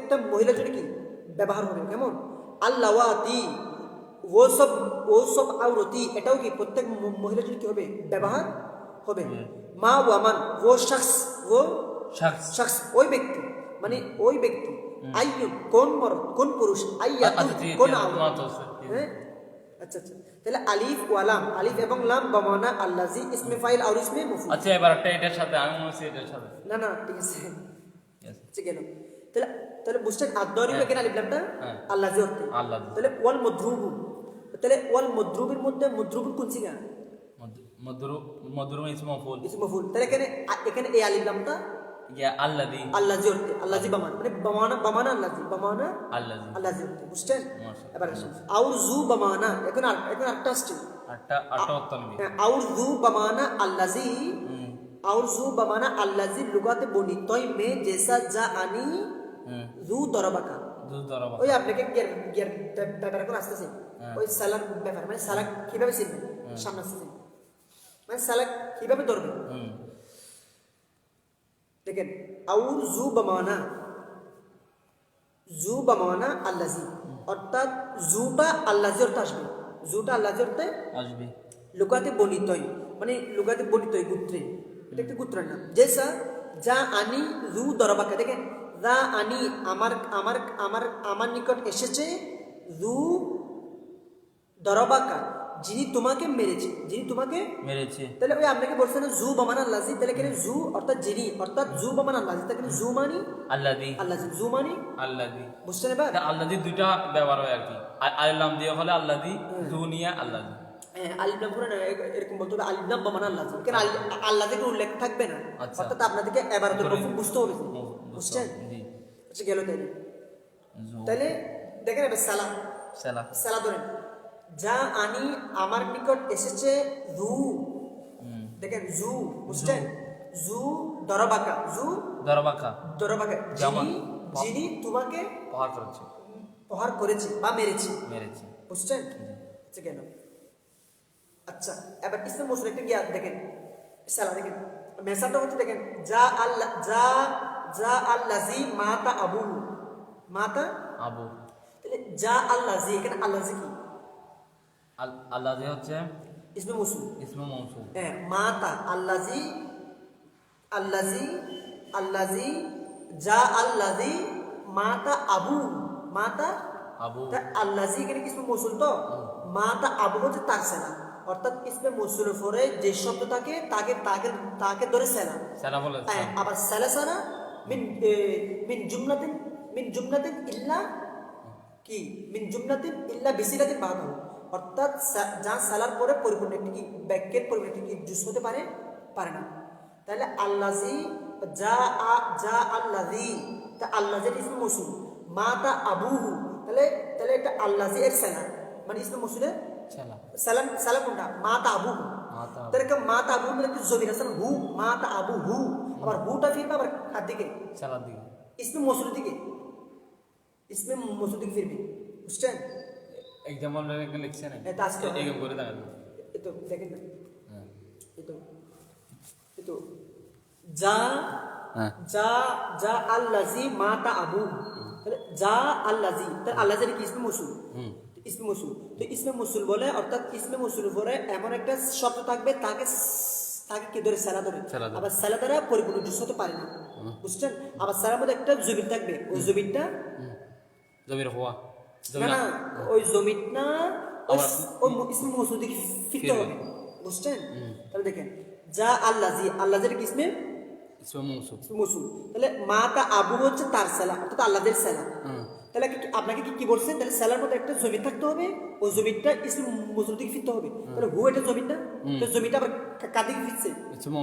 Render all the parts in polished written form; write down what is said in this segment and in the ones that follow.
প্রত্যেকটা মহিলার জন্য কি ব্যবহার হবে, কেমন আল্লাওয়াতি ও সব আওরতি, এটাও কি প্রত্যেক মহিলার জন্য কি হবে ব্যবহার হবে। মা ওয়ামান ও শখস, ও শখস ওই ব্যক্তি, মানে ওই ব্যক্তি, আইয়ুন কোন মরদ কোন পুরুষ, আইয়াতুন কোন আওরাত। হ্যাঁ আচ্ছা আচ্ছা, তাহলে আলিফ ওয়া লাম, আলিফ এবং লাম বমানা আল্লাজি ইসমে ফাইল আর ইসমে মফউল। আচ্ছা এবার একটা এটার সাথে আমি মনে হচ্ছে এটার সাথে না না ঠিক আছে ঠিক গেল। তাহলে তাহলে বুঝছেন আদ-দারিব এখানে আলিফ লামটা আল্লাজি অর্থে আল্লাহ। তাহলে ওয়াল মদরুবু, তাহলে ওয়াল মদরুবের মধ্যে মদরুবুর কোন সিগা মধুর ইসমে মফউল, ইসমে মফউল, তাহলে এখানে এখানে এই আলিফ লামটা ইয়া আল্লাযী, আল্লাজি অর্থে, আল্লাজি বামান মানে বামানা আল্লাজি, বামানা আল্লাযী আল্লাজি অর্থে, বুঝছেন। মাশাআল্লাহ। এবার আসুন আউর জু বামানা, এখন আরেকটা আসছে আটটা অর্থ নিবি। আউর জু বামানা আল্লাজি, और जू बमाना अल्लाजी लुगाते बोली तोय में जैसा जा आनी जू दरबा का ওই আপনাকে গিয়ার ব্যাপার করে আসতেছে ওই সালাক ব্যাপার, মানে সালাক কিভাবে শিখবে সামনে আসতেছে, মানে সালাক কিভাবে ধরবে দেখেন। আউর জু বামানা আল্লাজি, অর্থাৎ জুটা আল্লাজি অর্থে আসবে, জুটা আল্লাজি অর্থে আসবে। লুগাতে বনিতয় মানে লুগাতে বনিতয় গোত্রে, এটা একটা গোত্রের নাম। জেসা যা আনি জু দরবাকে, দেখেন যা আনি আমার আমার আমার আমার নিকট এসেছে, জু দরবাকা যিনি তোমাকে মেরেছে, যিনি তোমাকে মেরেছে। তাহলে ওই আপনাকে বলছেন জু বামান আল্লাজি, তাহলে এখানে জু অর্থাৎ যিনি, অর্থাৎ জু বামান আল্লাজি, তাহলে জু মানি আল্লাযী, আল্লাজি, জু মানি আল্লাযী। বুঝছেন এবার। আল্লাযী দুইটা ব্যবহার হয় আর কি, আলিফ দিয়ে হলে আল্লাযী, জু নিয়ে আল্লাযী। আলিফ লাম করে না এরকম বলতে হবে, আলিফ লাম বামান আল্লাহ, কেন আল্লাহ থেকে উল্লেখ থাকবে না, অর্থাৎ আপনাদেরকে এবার তো বুঝতে হবে, বুঝছেন। আচ্ছা গেল তাইলে, তাহলে দেখেন এবার সালাম সালা ধরেন যা আনি আমার নিকট এসেছে জু, দেখেন জু, বুঝছেন জু দরবাকা, জু দরবাকা যিনি তোমাকে প্রহার করেছে বা মেরেছে, বুঝছেন। আচ্ছা গেল। আচ্ছা এবার ইসমে মৌসুল একটা গিয়া দেখেন সালা, দেখেন মেসাটা হচ্ছে দেখেন যা আল্লাজি মাতা আবু, মাতা আবু, তাহলে যা আল্লাজি, এখানে আল্লাজি কি আল্লাযী হচ্ছে ইসমে মৌসুল, হ্যাঁ মাতা আল্লাজি যা আল্লাজি মাতা আবু, আল্লাজি এখানে ইসমে মৌসুল, তো মাতা আবু হচ্ছে তার সেনা, অর্থাৎ ইসমে মৌসুলের পরে যে শব্দ থাকে তাকে ধরে সেনা বলে। আবার সেলা মিন জুমলাতিন ইল্লা কি মিন জুমলাতিন ইল্লা বিসিলাতিন বাদ, অর্থাৎ যা সালার পরে পরিপূর্ণ একটি কি বাক্যের পরিপূর্ণ একটি কি জুস হতে পারে না। তাহলে আল্লাজি যা আল্লাজি, তা আল্লাজির ইসমে মৌসুল, মাতা আবুহু, তাহলে এটা আল্লাজি এর সেনা, মানে ইসমে মৌসুলের সালাম কোনটা মাতা আবু, তাহলে মাতা আবু মানে জমির আসল হু, মাতা আবু হু, আবার হুটা ফিরবে আবার কার দিকে সালার দিকে, ইসমে মৌসুলের দিকে, ফিরবে, বুঝছেন। এক্সাম্পল লিখছেন এটা আজকে এরকম করে দেখান, এতো দেখেন না, এতো যা আল্লাজি মাতা আবু, তাহলে যা আল্লাজি, তাহলে আল্লাজির কি ইসমে মৌসুল, তো ইসমে মৌসুল বলে, অর্থাৎ ইসমে মৌসুলের পরে এমন একটা শব্দ থাকবে তাকে কি ধরে সালা ধরে, আবার সালা দ্বারা পরিপূর্ণ জুস হতে পারে না, বুঝছেন। আবার সালার মধ্যে একটা জমির থাকবে, ওই জমিরটা জমির হওয়া না ওই জমিটা ওই ইসমে মৌসুল দিকে ফিরতে হবে, বুঝছেন। তাহলে দেখেন যা আল্লাজির কি ইসমে মৌসুল, তাহলে মাতা আবু হচ্ছে তার সেলা, অর্থাৎ আল্লাহদের সেলা। তাহলে আপনাকে কি বলছেন, তাহলে সেলার মধ্যে একটা জমি থাকতে হবে, ওই জমিটা ইসমে মৌসুল দিকে ফিরতে হবে, তাহলে হু এটা জমিটা, তো জমিটা আবার কার দিকে ফিরছে, ইসমে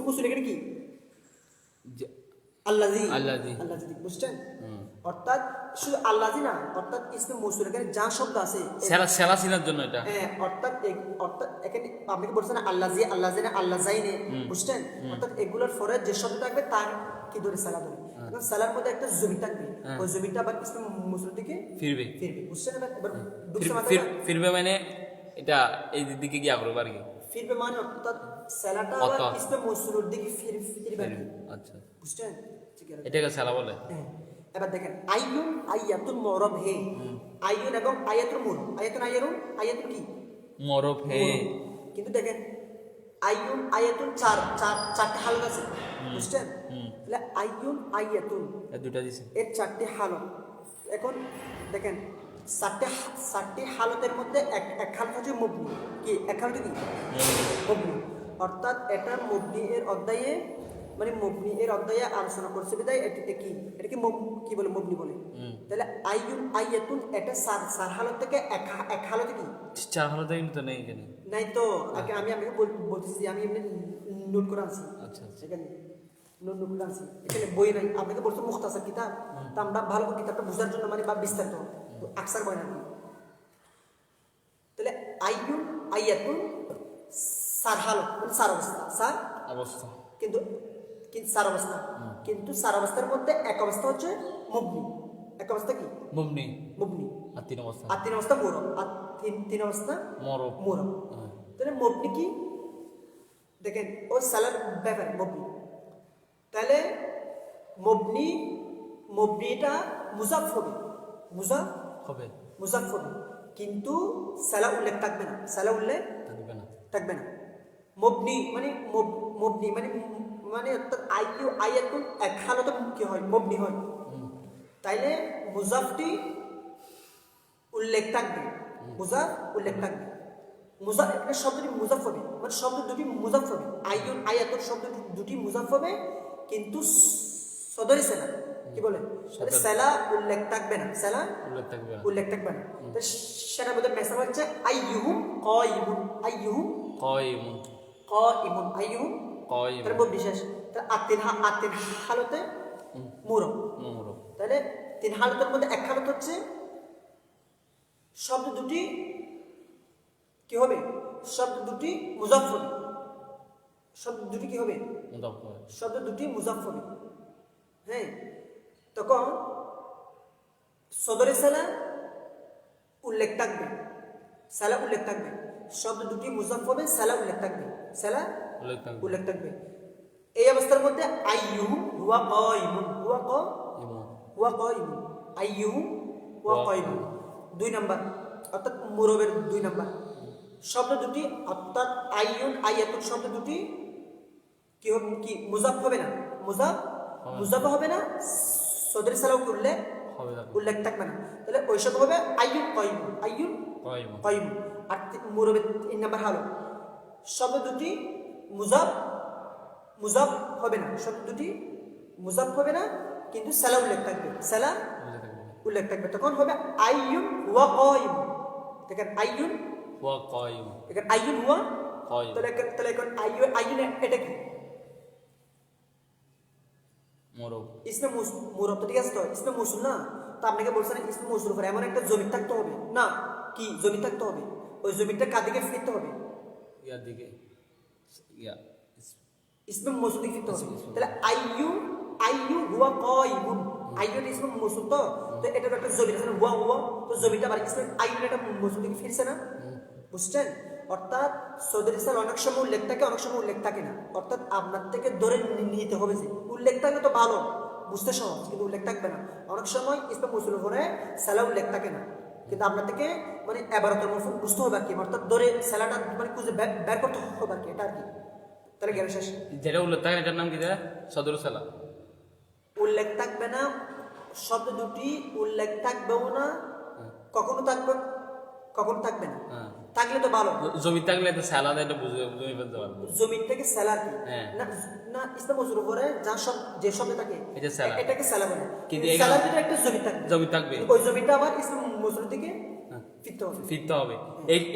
মৌসুল এখানে কি আল্লাজি, বুঝছেন। অর্থাৎ শুধু আল্লাজি না, অর্থাৎ ইসমে মৌসুল এখানে যা শব্দ আছে সেলা চিনার জন্য এটা, হ্যাঁ অর্থাৎ এখানে আপনাকে বলছেন আল্লাজি আল্লাজাইনে, বুঝছেন। অর্থাৎ এগুলোর পরে যে শব্দ থাকবে তার কি ধরে সালা ধরে, এখন সালার মধ্যে একটা জমি থাকবে, ওই জমিটা আবার ইসমে মৌসুল দিকে ফিরবে, বুঝছেন। এবার ফিরবে মানে এটা এই দিকে গিয়া করবে আর কি, ফিরবে মানে অর্থাৎ সালাটা আবার ইসমে মৌসুলের দিকে ফিরবে, আচ্ছা বুঝছেন। এটাকে সালা বলে। এবার দেখেন আইয়ুন আইয়াতুন মরব হে, আইয়ুন এবং আয়াতুল মুরব, আয়াতুন আইয়ারুন আয়াতুল কি মরফ হে। মুরব। কিন্তু দেখেন আইয়ুন আয়াতুন চারটে হালত আছে, বুঝছেন? তাহলে আইয়ুন আয়াতুন এ দুটা দিছে। এর চারটি হালত। এখন দেখেন চারটি হালতের মধ্যে এক হালত হচ্ছে মুবনি। কি এক হালত কি মুবনি, অর্থাৎ এটা মুবনি এর অধ্যায়ে মানে মুবনি এর অধ্যায়ে আলোচনা করছে বিদায় এটা কি কি বলে মুবনি বলে। তাহলে আইয়ুন আইয়াতুন এটা চার হালত থেকে এক হালতে কি চার হালতে কিন্তু নেই এখানে। নাই তো আগে আমি আপনাকে বলতেছি, আমি এমনি নোট করে আনছি। আচ্ছা আচ্ছা। এখানে নোট করে আনছি, এখানে বই নাই। আপনাকে বলছো মুখতাসার কিতাব, তা আমরা ভালো করে কিতাবটা বোঝার জন্য মানে বা বিস্তারিত আকসার বই না। তাহলে আইয়ুন আইয়াতুন চার হালত মানে চার অবস্থা, চার অবস্থা। কিন্তু চার অবস্থা, কিন্তু চার অবস্থার মধ্যে এক অবস্থা হচ্ছে মুবনি। এক অবস্থা কি মুবনি। মুবনি, আর তিন অবস্থা আর তিন অবস্থা মুরব, আর তিন অবস্থা মরফ। মুরব। তাহলে মুবনি কি দেখেন ও সালার ব্যাপারে মুবনি। তাহলে মুবনিটা মুজাফ হবে, হবে মুজাফ হবে, কিন্তু সালা উল্লেখ থাকবে না, সালা উল্লেখ থাকবে না। থাকবে না। মুবনি মানে মুবনি মানে মানে অর্থাৎ আইয়ু আয়াতুন এক হালতে কি হয় মুবনি হয়। তাইলে মুজাফটি উল্লেখ থাকবে, মুজাফ উল্লেখ থাকবে। মুজাফ একটা শব্দটি মুজাফ হবে মানে শব্দ দুটি মুজাফ হবে। আইয়ুন আয়াতুন শব্দ দুটি মুজাফ হবে, কিন্তু সদরে সেলা কি বলে সেলা উল্লেখ থাকবে না, সেলা উল্লেখ থাকবে না। উল্লেখ থাকবে না। তো সেটা বলতে মেসা হচ্ছে আইয়ুহুম কায়িমুন, আইয়ুহুম কায়িমুন, কায়িমুন, আইয়ুহুম কায়িমুন। তার বিশেষ। তাহলে আতিন হালতে মুরব। মরফ। তাহলে তিন হালতের মধ্যে এক হালত হচ্ছে শব্দ দুটি কি হবে, শব্দ দুটি মুজাফ হবে, শব্দ দুটি কি হবে, মুদাফ হবে। শব্দ দুটি মুজাফ হবে। হ্যাঁ, তখন সদরে সালা উল্লেখ থাকবে, সালা উল্লেখ থাকবে। শব্দ দুটি মুজাফ হবে, সালা উল্লেখ থাকবে, সালা উল্লেখ থাকবে। উল্লেখ থাকবে। এই অবস্থার মধ্যে আইয়ুহুম হুয়া কায়িমুন, হুয়া কায়িমুন, আইয়ুহুম হুয়া কায়িমুন দুই নাম্বার, অর্থাৎ মুরবের দুই নাম্বার। শব্দ দুটি অর্থাৎ আইয়ুন আয়াতুন শব্দ দুটি কি হবে, কি মুজাফ হবে না, মুজাফ হবে না, সদরে সালাও উল্লেখ হবে না। উল্লেখ থাকবে না। তাহলে ওই শব্দ হবে আইয়ুন কায়িমুন, আইয়ুন কায়িমুন। কায়িমুন। আর মুরবের তিন নাম্বার হলো শব্দ দুটি মুজাফ হবে না, শব্দ দুটি মুজাফ হবে না, কিন্তু সালা উল্লেখ থাকবে, সালা উল্লেখ থাকবে। তখন হবে আইয়ুন ওয়া কায়িমুন। দেখেন আইয়ুন ওয়া কায়িমুন, দেখেন আইয়ুন ওয়া কায়িমুন। তাহলে এখন আইয়ুন এটা কি মরফ। ইসমে মুরব তো ঠিক আছে, তো ইসমে মৌসুল না, তো আপনাকে বলছেন ইসমে মৌসুল করে এমন একটা জমি থাকতে হবে না, কি জমি থাকতে হবে, ওই জমিটা কার দিকে ফিরতে হবে, ইয়ার দিকে, ইয়া ইসমে মৌসুল দিকে ফিরতে হবে। তাহলে আইয়ু হুয়া কায়িমুন, আইয়ুন ইসমে মৌসুল, তো এটার একটা জমি আছে হুয়া হুয়া, তো জমিটা আবার ইসমে আইয়ুন এটা মৌসুল দিকে ফিরছে না, বুঝছেন? অর্থাৎ সদরে সাল অনেক সময় উল্লেখ থাকে, অনেক সময় উল্লেখ থাকে না। অর্থাৎ আপনার থেকে ধরে নিতে হবে যে উল্লেখ থাকলে তো ভালো, বুঝতে সহজ, কিন্তু উল্লেখ থাকবে না। অনেক সময় ইসমে মৌসুল করে সালা উল্লেখ থাকে না, কিন্তু আপনার থেকে মানে এবারতের মৌসুল বুঝতে হবে আর কি, অর্থাৎ ধরে সালাটা মানে খুঁজে বের করতে হবে আর কি, এটা আর কি। তাহলে গেল শেষ। যেটা উল্লেখ থাকে এটার নাম কি দেয়? সদর সালা। উল্লেখ থাকবে না, শব্দ দুটি উল্লেখ থাকবেও না, কখনো থাকবে না। থাকলে তো ভালো, জমি থাকলে তো সালা দেয়, এটা বুঝে জমি ফেলতে পারবো। জমির থেকে সেলা কি হ্যাঁ। না ইসলাম মজুর উপরে যা সব যে শব্দ থাকে এটা সেলা। এটাকে সেলা বলে, কিন্তু সেলার ভিতরে একটা জমি থাকবে, জমি থাকবে, ওই জমিটা আবার ইসলাম মজুর দিকে ফিরতে হবে।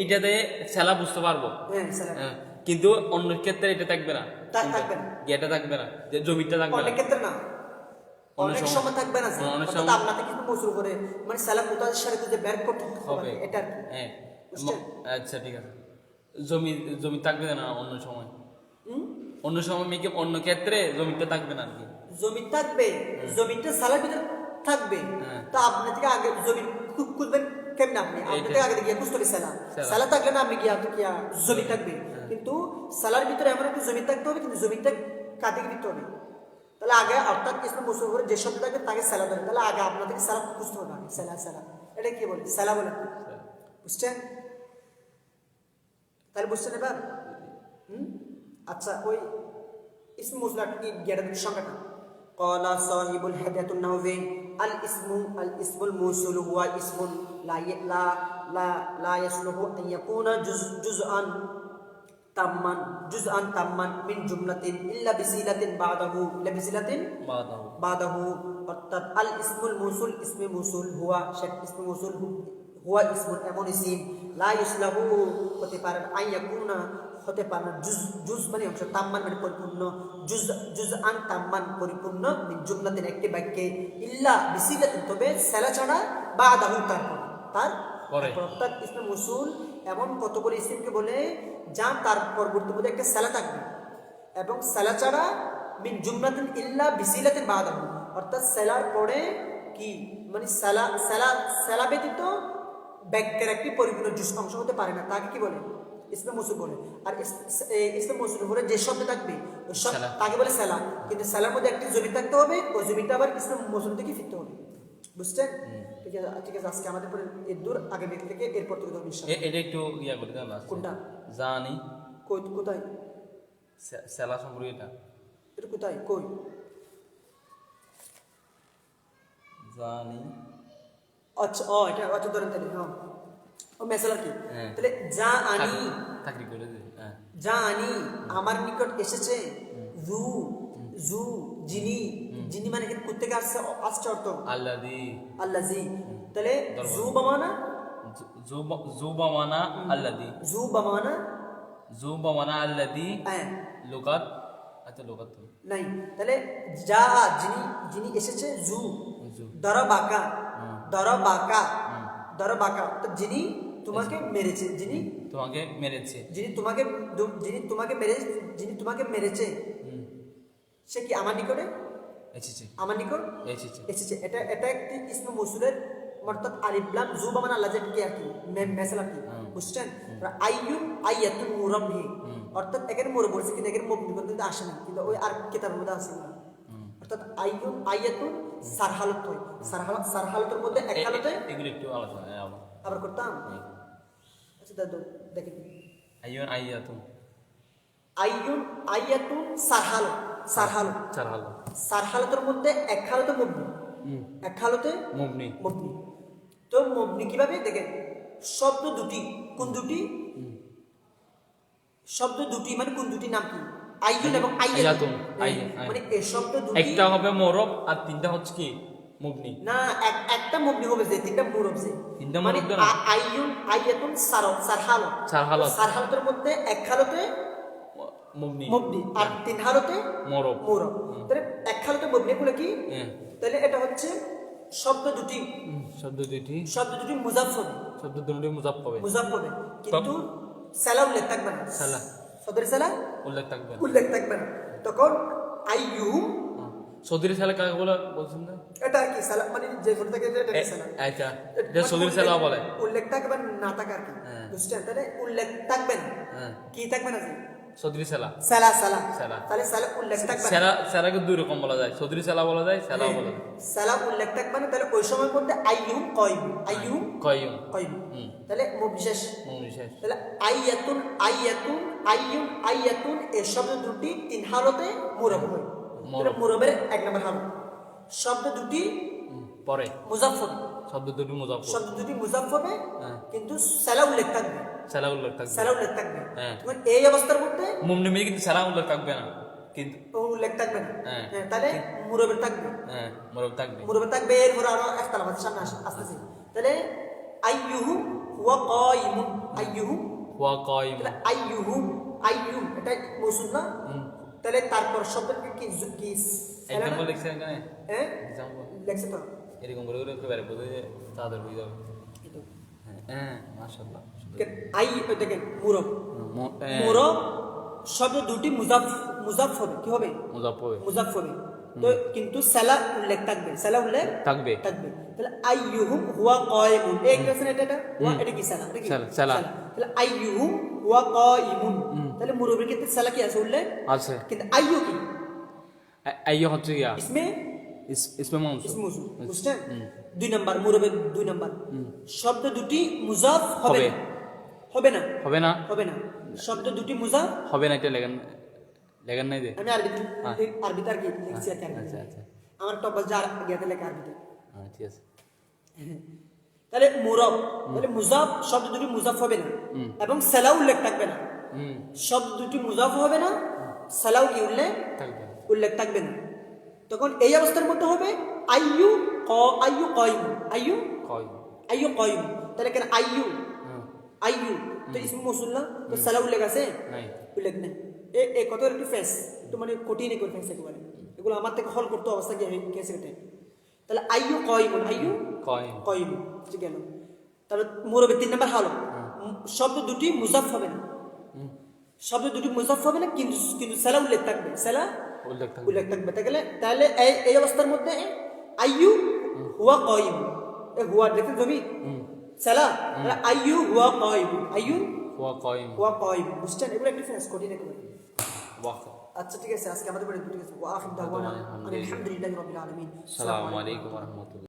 এটাতে সেলা বুঝতে পারবো, হ্যাঁ সেলা। কিন্তু অন্য ক্ষেত্রে এটা থাকবে না, থাকবে না, এটা থাকবে না, যে জমিটা থাকবে না, অনেক ক্ষেত্রে না, অনেক সময় থাকবে না। অনেক অর্থাৎ সময় আপনাকে কিন্তু মজুর করে মানে সেলা কোথায় সাথে খুঁজে বের করতে হবে, এটা আর কি। হ্যাঁ, বুঝছেন? আচ্ছা ঠিক আছে। জমি থাকবে না অন্য সময়, অন্য সময় মেয়েকে অন্য ক্ষেত্রে জমিটা থাকবে না আর কি। জমি থাকবে, জমিটা সালার ভিতরে থাকবে, তা আপনি থেকে আগে জমি খুঁজবেন কেমন, আপনি থেকে আগে গিয়ে খুঁজতে হবে সালা, সালা থাকলে না আপনি গিয়া জমি থাকবে, কিন্তু সালার ভিতরে এমন একটা জমি থাকতে হবে, কিন্তু জমিটা কাদিকে দিতে হবে, তাহলে আগে অর্থাৎ ইসমে মৌসুল করে যে শব্দ থাকবে তাকে সেলা ধরে, তাহলে আগে আপনাদেরকে সেলা বুঝতে হবে আগে। সেলা সেলা এটা কি বলে? সেলা বলে, বুঝছেন? তাহলে বুঝছেন এবার? আচ্ছা, ওই ইসমে মৌসুল কি জ্ঞানের সংখ্যাটা ক্বালা সাহিবুল হাদিয়াতুন নাহওয়ি আল ইসমুল মৌসুল হুয়া ইসমুন লা ইয়াসলুহু আন ইয়াকুনা জুজআন তাম্মান মিন জুমলাতিন ইল্লা বিসিলাতিন বাদাহু অর্থাৎ আল ইসমুল মৌসুল ইসমে মৌসুল হুয়া ইসমে মৌসুল হুয়া ইসমুন এমন ইসিম লা ইসলাহু হতে পারে আন ইয়াকুনা হতে পারে না জুজ মানে অংশ, তাম্মান মানে পরিপূর্ণ, জুজআন তাম্মান পরিপূর্ণ, মিন জুমলাতিন একটি বাক্যে, ইল্লা বিসিলাতিন তবে সেলা ছাড়া, বাদাহু তার অর্থাৎ ইসমে মৌসুল এমন কতগুলো ইসিমকে বলে যা তার পরবর্তী মধ্যে একটা সেলা থাকবে এবং সেলা ছাড়া, মিন জুমলাতিন ইল্লা বিসিলাতিন বাদাহু অর্থাৎ সেলার পরে কি মানে সেলা ব্যতীত বাক্যের একটি পরিপূর্ণ জুজ অংশ হতে পারে না, তাকে কি বলে? ইসমে মৌসুল বলে। আর ইসমে মৌসুল বলে যে শব্দ থাকবে তাকে বলে সেলা, কিন্তু সেলার মধ্যে একটি জমি থাকতে হবে, ওই জমিটা আবার ইসমে মৌসুল থেকে ফিরতে হবে, বুঝছেন? ঠিক আছে, আজকে আমাদের পরে এর দূর আগে ব্যক্তি থেকে এরপর থেকে ধরুন ইনশাআল্লাহ। এটা একটু ইয়া করে দাও লাস্ট কোনটা? জানি কোথায় সেলা সম্পর্কে এটা কোথায় কই জানি? আচ্ছা, এটা আচ্ছা ধরেন তাহলে হ্যাঁ ও মেসালার কি তাহলে তাকরি করে দে। জানি আমার নিকট এসেছে, জু যিনি মানে এখানে কোথা থেকে আসছে অর্থ আল্লাজি, তাহলে জু বামানা আল্লাদি লুকাত। আচ্ছা লুকাত তো নাই, তাহলে যিনি এসেছে, জু দরবাকা তো যিনি তোমাকে মেরেছে, যিনি তোমাকে মেরেছে সে কি আমার নিকটে এসেছে। এটা একটি ইসমে মৌসুলের অর্থাৎ আলিফ লাম জু বামান আল্লাহ যে কি আর কি মেসালা কি, বুঝছেন? আইয়াতুন মুরাব্বি অর্থাৎ এখানে মোর বলছে কিন্তু এখানে মুবনি কিন্তু আসে না, কিন্তু ওই আর কিতাবের মধ্যে আসে না। অর্থাৎ আইয়াতুন সারহালত হয়, সারহালতের মধ্যে এক হালতে এগুলো একটু আলোচনা আবার করতাম। আচ্ছা দেখেন আইয়াতুন সারহালতের মধ্যে এক হালতে মুবনি, তো মুবনি কিভাবে দেখেন? শব্দ দুটি কোন দুটি মানে কোন দুটি নাম কি? আইয়ুন এবং আইয়াতুন, মানে এই শব্দ দুটি একটা হবে মুরব আর তিনটা হচ্ছে কি মুবনি না, একটা মুবনি হবে যে তিনটা মুরব যে মানে আইয়াতুন সারহালতের মধ্যে এক হালতে মুবনি আর তিন হালতে মুরব। তাহলে এক হালতে মুবনি বলে কি? তাহলে এটা হচ্ছে শব্দ দুটি মুজাফ হবে, কিন্তু সালা উল্লেখ থাকবে না, সদরি সালা উল্লেখ থাকবে না। তখন আইয়ুম সদরি সালা কাকে বলে বলছেন না? এটা কি সালা মানে যে ফুল থেকে এটা সালা, আচ্ছা যে সদরি সালা বলে উল্লেখ থাকবে না থাকা আর কি, বুঝছেন? তাহলে উল্লেখ থাকবে না, কি থাকবে না? সদরি সালা তাহলে সালা উল্লেখ থাকবে না। সালাকে দুই রকম বলা যায়, সদরি সালা বলা যায়, সালা বলা যায়। সালা উল্লেখ থাকবে না, তাহলে ওই সময় মধ্যে আইয়ুম কাইয়ুম তাহলে মুবনি শেষ। তাহলে আইয়াতুন এই শব্দ দুটি তিন হালতে মুরব হয়, মুরবের এক নম্বর হালত। শব্দ দুটি পরে মুজাফ হবে, শব্দ দুটি মুজাফ হবে, কিন্তু সালা উল্লেখ থাকবে, তোমার এই অবস্থার মধ্যে মুবনি মে কিন্তু সালা উল্লেখ থাকবে না, কিন্তু উল্লেখ থাকবে না, তাহলে মুরবের থাকবে, মুরবের থাকবে। এরপর আরো একটা আমাদের সামনে আসতেছে। তাহলে আইয়ুহুম হুয়া কাইমুন, তাহলে আইয়ুম এটা মৌসুল না, তাহলে তারপর শব্দটা কি এক্সাম্পল লিখছেন এখানে? লেখছে তো এরকম করে একেবারে বোঝে তাদের হয়ে যাবে। মাশাআল্লাহ। দেখেন মুরব শব্দ দুটি মুজাফ হবে, কি হবে? মুজাফ হবে, তো কিন্তু সালা উল্লেখ থাকবে, তাহলে আইয়ুহুম হুয়া কাইমুন, এই ক্লাসের এটা কি সালা, তাহলে আইয়ুহুম হুয়া কাইমুন, তাহলে মুরবের ক্ষেত্রে সালা কি আছে? উল্লেখ আছে, কিন্তু আইয়ু কি? আইয়ো হচ্ছে গিয়া ইসমে ইসমে মৌসুল ইসমে মৌসুল বুঝছেন 2 নাম্বার মুরবে 2 নাম্বার শব্দ দুটি মুজাফ হবে হবে। না হবে না হবে না হবে না শব্দ দুটি মুজাফ হবে না এটা লেখেন লেখেন নাই যে আমি আরবিতে আর কি লিখছি আর কি আচ্ছা আচ্ছা আমার টপল যা গিয়াতে লেখা আরবিতে হ্যাঁ ঠিক আছে তাহলে মুরব তাহলে মুজাফ শব্দ দুটি মুজাফ হবে না এবং সালাউ উল্লেখ থাকবে না শব্দ দুটি মুজাফ হবে না সালাউ কি থাকবে উল্লেখ থাকবে না তখন এই অবস্থার মধ্যে হবে আইয়ু কাইম আইয়ু কয় আইয়ু কাইম তাহলে কেন আইয়ু আইয়ু তো ইসমে মৌসুল না তো সালাউ উল্লেখ আছে নাই উল্লেখ নেই এই কত একটু ফেস একটু মানে কঠিন করে ফেস একেবারে এগুলো আমার থেকে হল করতে অবস্থা গেছে এটা তাহলে আইয়ু কাইম আইয়ু কয় কাইম ঠিক গেল তারপর মুরবে 3 নাম্বার হলো শব্দ দুটি মুজাফ হবে না শব্দ দুটি মুজাফ হবে না কিন্তু কিন্তু সালা উল্লেখ থাকবে সালা উল্লেখ থাকবে উল্লেখ থাকবে তাহলে এই অবস্থার মধ্যে আইয়ু হুয়া কাইম এ হুয়া দেখেন জমি সালা আইয়ু হুয়া কাইম আইয়ু হুয়া কয়ম হুয়া কাইম বুঝছেন এগুলো একটু ফেস কঠিন একেবারে বাহ আচ্ছা ঠিক আছে আজকে আমাদের বাড়ি দুটো আছে ওয়া আখির দাওয়ানা আলহামদুলিল্লাহি রাব্বিল আলামিন আসসালামু আলাইকুম ওয়া রাহমাতুল্লাহ